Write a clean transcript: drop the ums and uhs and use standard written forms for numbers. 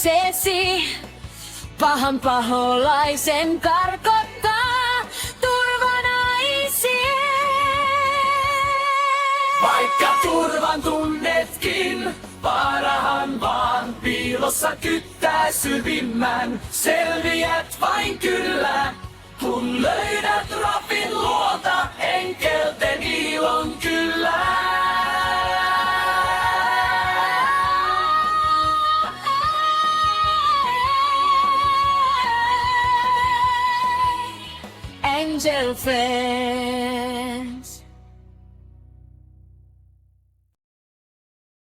luoksesi. Pahan paholaisen karkottaa turvanaisien. Vaikka turvan tunnetkin, vaarahan vaan piilossa kyttää syvimmän. Selviät vain kyllä, kun löydät Rafin luota enkelten ilon kyllä. Angel friend.